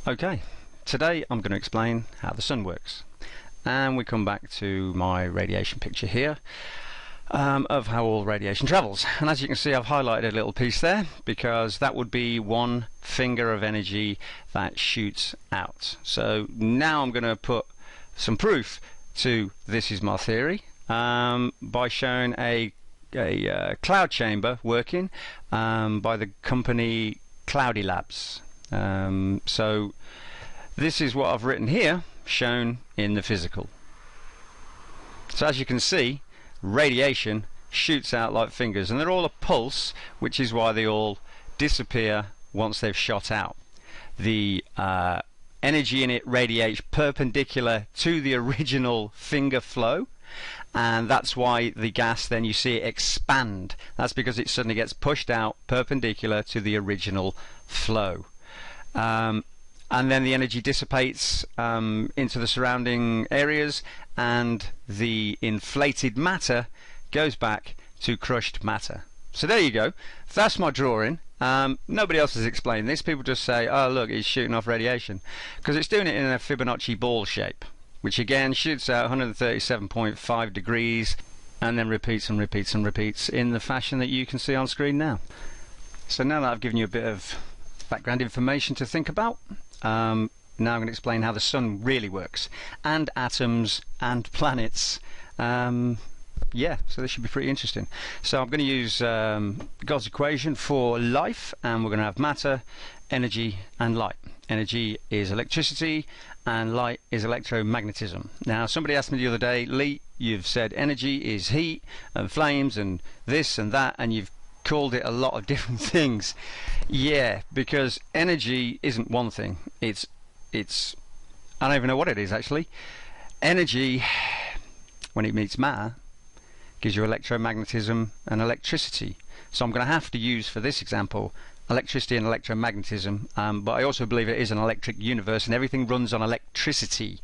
Okay, today I'm going to explain how the sun works, and we come back to my radiation picture here of how all radiation travels. And as you can see, I've highlighted a little piece there because that would be one finger of energy that shoots out. So now I'm going to put some proof to this is my theory by showing a cloud chamber working by the company Cloudy Labs. So this is what I've written here, shown in the physical. So as you can see, radiation shoots out like fingers, and they're all a pulse, which is why they all disappear once they've shot out. The energy in it radiates perpendicular to the original finger flow, and that's why the gas, then you see it expand. That's because it suddenly gets pushed out perpendicular to the original flow. And then the energy dissipates into the surrounding areas, and the inflated matter goes back to crushed matter. So there you go. That's my drawing. Nobody else has explained this. People just say, oh look, it's shooting off radiation, because it's doing it in a Fibonacci ball shape, which again shoots out 137.5 degrees and then repeats and repeats and repeats in the fashion that you can see on screen now. So now that I've given you a bit of background information to think about, now I'm going to explain how the sun really works, and atoms and planets. Yeah, so this should be pretty interesting. So I'm going to use God's equation for life, and we're going to have matter, energy and light. Energy is electricity and light is electromagnetism. Now somebody asked me the other day, Lee, you've said energy is heat and flames and this and that, and you've called it a lot of different things. Yeah, because energy isn't one thing. It's I don't even know what it is actually. Energy, when it meets matter, gives you electromagnetism and electricity. So I'm going to have to use, for this example, electricity and electromagnetism, but I also believe it is an electric universe and everything runs on electricity,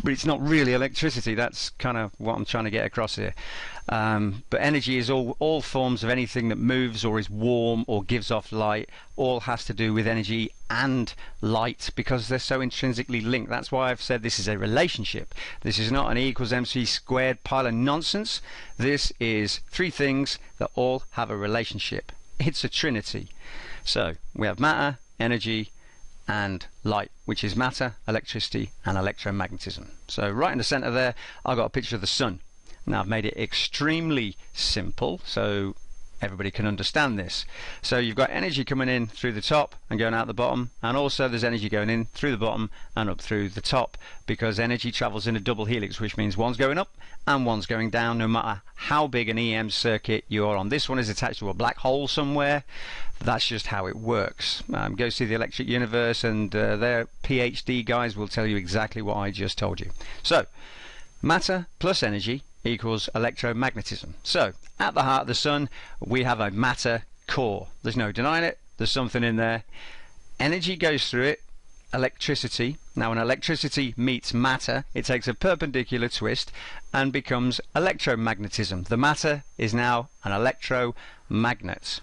but it's not really electricity. That's kind of what I'm trying to get across here. But energy is all forms of anything that moves or is warm or gives off light. All has to do with energy and light because they're so intrinsically linked. That's why I've said this is a relationship. This is not an E equals MC squared pile of nonsense. This is three things that all have a relationship. It's a trinity. So we have matter, energy and light, which is matter, electricity and electromagnetism. So right in the center there I've got a picture of the sun. Now I've made it extremely simple so everybody can understand this. So you've got energy coming in through the top and going out the bottom, and also there's energy going in through the bottom and up through the top, because energy travels in a double helix, which means one's going up and one's going down, no matter how big an EM circuit you're on. This one is attached to a black hole somewhere. That's just how it works. Go see the Electric Universe, and their PhD guys will tell you exactly what I just told you. So matter plus energy equals electromagnetism. So at the heart of the sun we have a matter core. There's no denying it. There's something in there. Energy goes through it. Electricity. Now when electricity meets matter, it takes a perpendicular twist and becomes electromagnetism. The matter is now an electromagnet.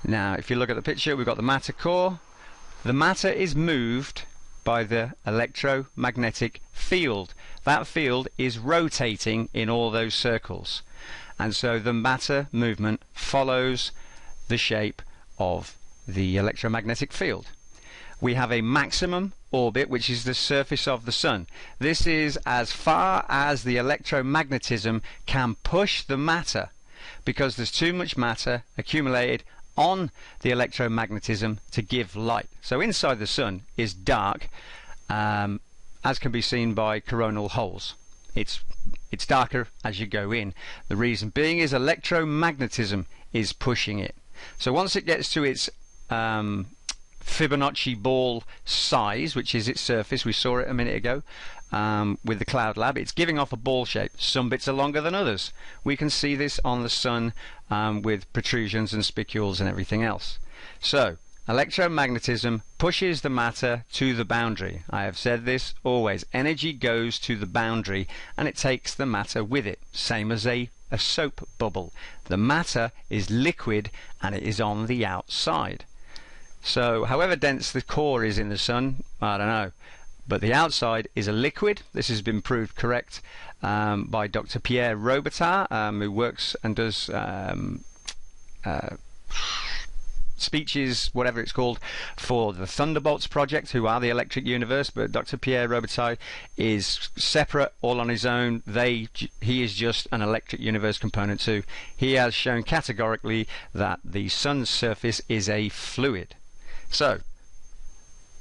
Now if you look at the picture, we've got the matter core. The matter is moved by the electromagnetic field. That field is rotating in all those circles, and so the matter movement follows the shape of the electromagnetic field. We have a maximum orbit, which is the surface of the sun. This is as far as the electromagnetism can push the matter, because there's too much matter accumulated on the electromagnetism to give light. So inside the sun is dark, as can be seen by coronal holes. It's darker as you go in. The reason being is electromagnetism is pushing it. So once it gets to its Fibonacci ball size, which is its surface, we saw it a minute ago with the Cloud Lab, it's giving off a ball shape. Some bits are longer than others. We can see this on the sun with protrusions and spicules and everything else. So electromagnetism pushes the matter to the boundary. I have said this always. Energy goes to the boundary and it takes the matter with it, same as a soap bubble. The matter is liquid and it is on the outside. So however dense the core is in the sun, I don't know, but the outside is a liquid. This has been proved correct by Dr. Pierre Robitaille, who works and does speeches, whatever it's called, for the Thunderbolts project, who are the electric universe. But Dr. Pierre Robitaille is separate, all on his own. He is just an electric universe component too. He has shown categorically that the sun's surface is a fluid. So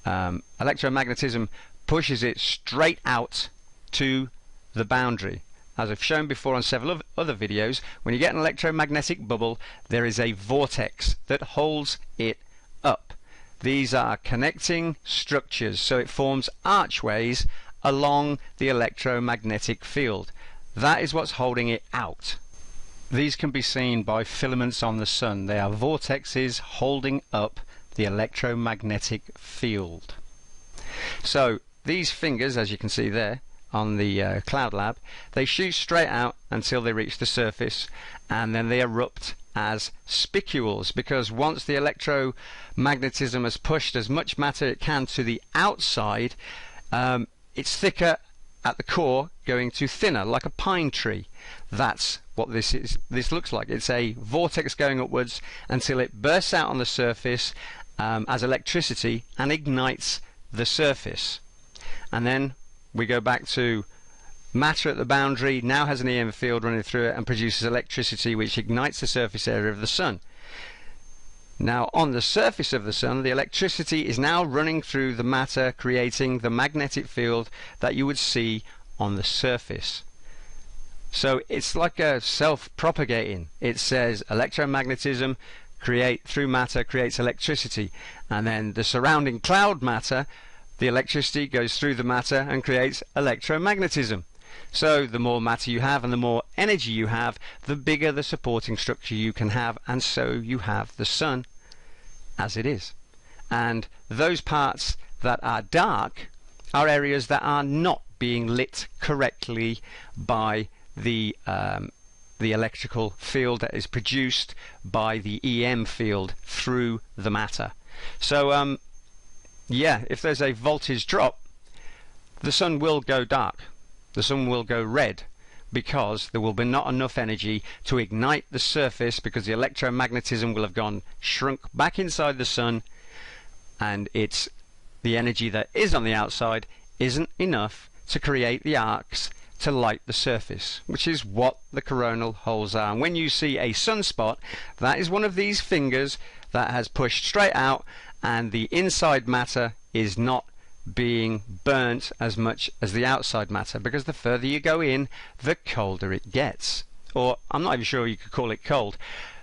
electromagnetism pushes it straight out to the boundary. As I've shown before on several other videos, when you get an electromagnetic bubble, there is a vortex that holds it up. These are connecting structures, so it forms archways along the electromagnetic field. That is what's holding it out. These can be seen by filaments on the sun. They are vortexes holding up the electromagnetic field. So these fingers, as you can see there on the Cloud Lab, they shoot straight out until they reach the surface, and then they erupt as spicules, because once the electromagnetism has pushed as much matter it can to the outside, it's thicker at the core, going to thinner, like a pine tree. That's what this is. This looks like. It's a vortex going upwards until it bursts out on the surface as electricity and ignites the surface. And then we go back to matter at the boundary, now has an EM field running through it and produces electricity, which ignites the surface area of the sun. Now on the surface of the sun, the electricity is now running through the matter, creating the magnetic field that you would see on the surface. So it's like a self-propagating. It says electromagnetism through matter creates electricity, and then the surrounding cloud matter, the electricity goes through the matter and creates electromagnetism. So the more matter you have and the more energy you have, the bigger the supporting structure you can have, and so you have the sun as it is. And those parts that are dark are areas that are not being lit correctly by the electrical field that is produced by the EM field through the matter. So yeah, if there's a voltage drop, the sun will go dark. The sun will go red, because there will be not enough energy to ignite the surface, because the electromagnetism will have shrunk back inside the sun, and it's the energy that is on the outside isn't enough to create the arcs to light the surface, which is what the coronal holes are. And when you see a sunspot, that is one of these fingers that has pushed straight out, and the inside matter is not being burnt as much as the outside matter, because the further you go in, the colder it gets. Or I'm not even sure you could call it cold.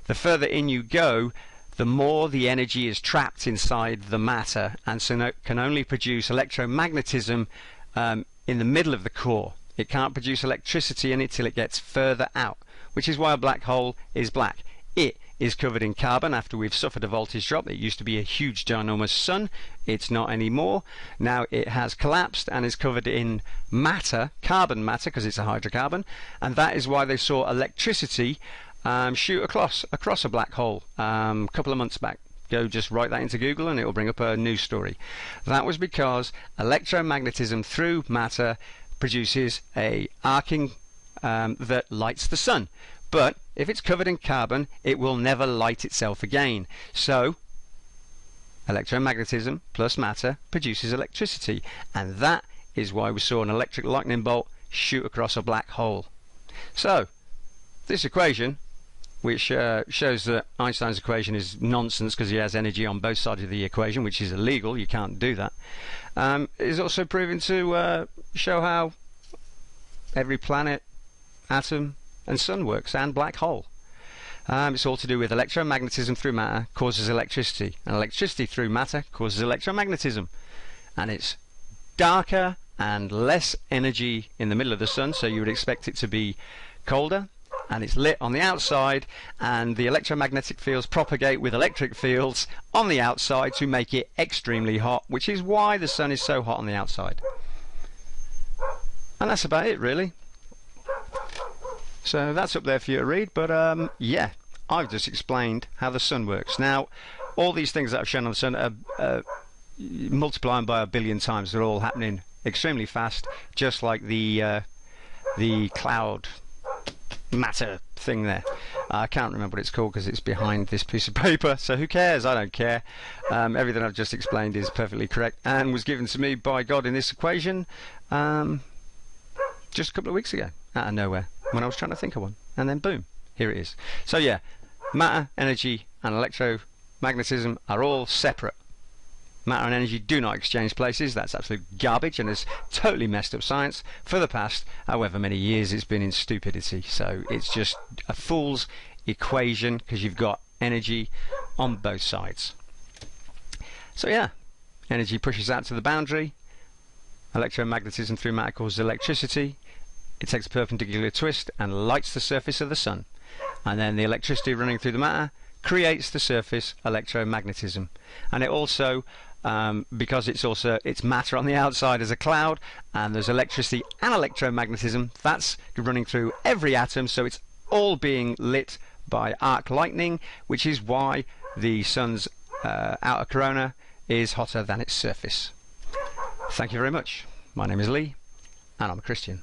The further in you go, the more the energy is trapped inside the matter, and so can only produce electromagnetism in the middle of the core. It can't produce electricity in it till it gets further out, which is why a black hole is black. It is covered in carbon after we've suffered a voltage drop. It used to be a huge ginormous sun. It's not anymore. Now it has collapsed and is covered in matter, carbon matter, because it's a hydrocarbon, and that is why they saw electricity shoot across a black hole a couple of months back. Go just write that into Google and it will bring up a news story. That was because electromagnetism through matter produces a arcing that lights the sun. But if it's covered in carbon, it will never light itself again. So electromagnetism plus matter produces electricity, and that is why we saw an electric lightning bolt shoot across a black hole. So this equation, which shows that Einstein's equation is nonsense because he has energy on both sides of the equation, which is illegal, you can't do that, is also proven to show how every planet, atom and sun works, and black hole. It's all to do with electromagnetism through matter causes electricity, and electricity through matter causes electromagnetism. And it's darker and less energy in the middle of the sun, so you would expect it to be colder, and it's lit on the outside, and the electromagnetic fields propagate with electric fields on the outside to make it extremely hot, which is why the sun is so hot on the outside. And that's about it, really. So that's up there for you to read, but yeah, I've just explained how the sun works. Now, all these things that I've shown on the sun are multiplying by 1 billion times. They're all happening extremely fast, just like the cloud matter thing there. I can't remember what it's called because it's behind this piece of paper, so who cares? I don't care. Everything I've just explained is perfectly correct and was given to me by God in this equation just a couple of weeks ago, out of nowhere, when I was trying to think of one, and then boom, here it is. So yeah, matter, energy and electromagnetism are all separate. Matter and energy do not exchange places. That's absolute garbage and has totally messed up science for the past however many years it's been in stupidity. So it's just a fool's equation because you've got energy on both sides. So yeah, energy pushes out to the boundary. Electromagnetism through matter causes electricity. It takes a perpendicular twist and lights the surface of the sun. And then the electricity running through the matter creates the surface electromagnetism. And it also because it's matter on the outside as a cloud, and there's electricity and electromagnetism that's running through every atom, so it's all being lit by arc lightning, which is why the sun's outer corona is hotter than its surface. Thank you very much. My name is Lee and I'm a Christian.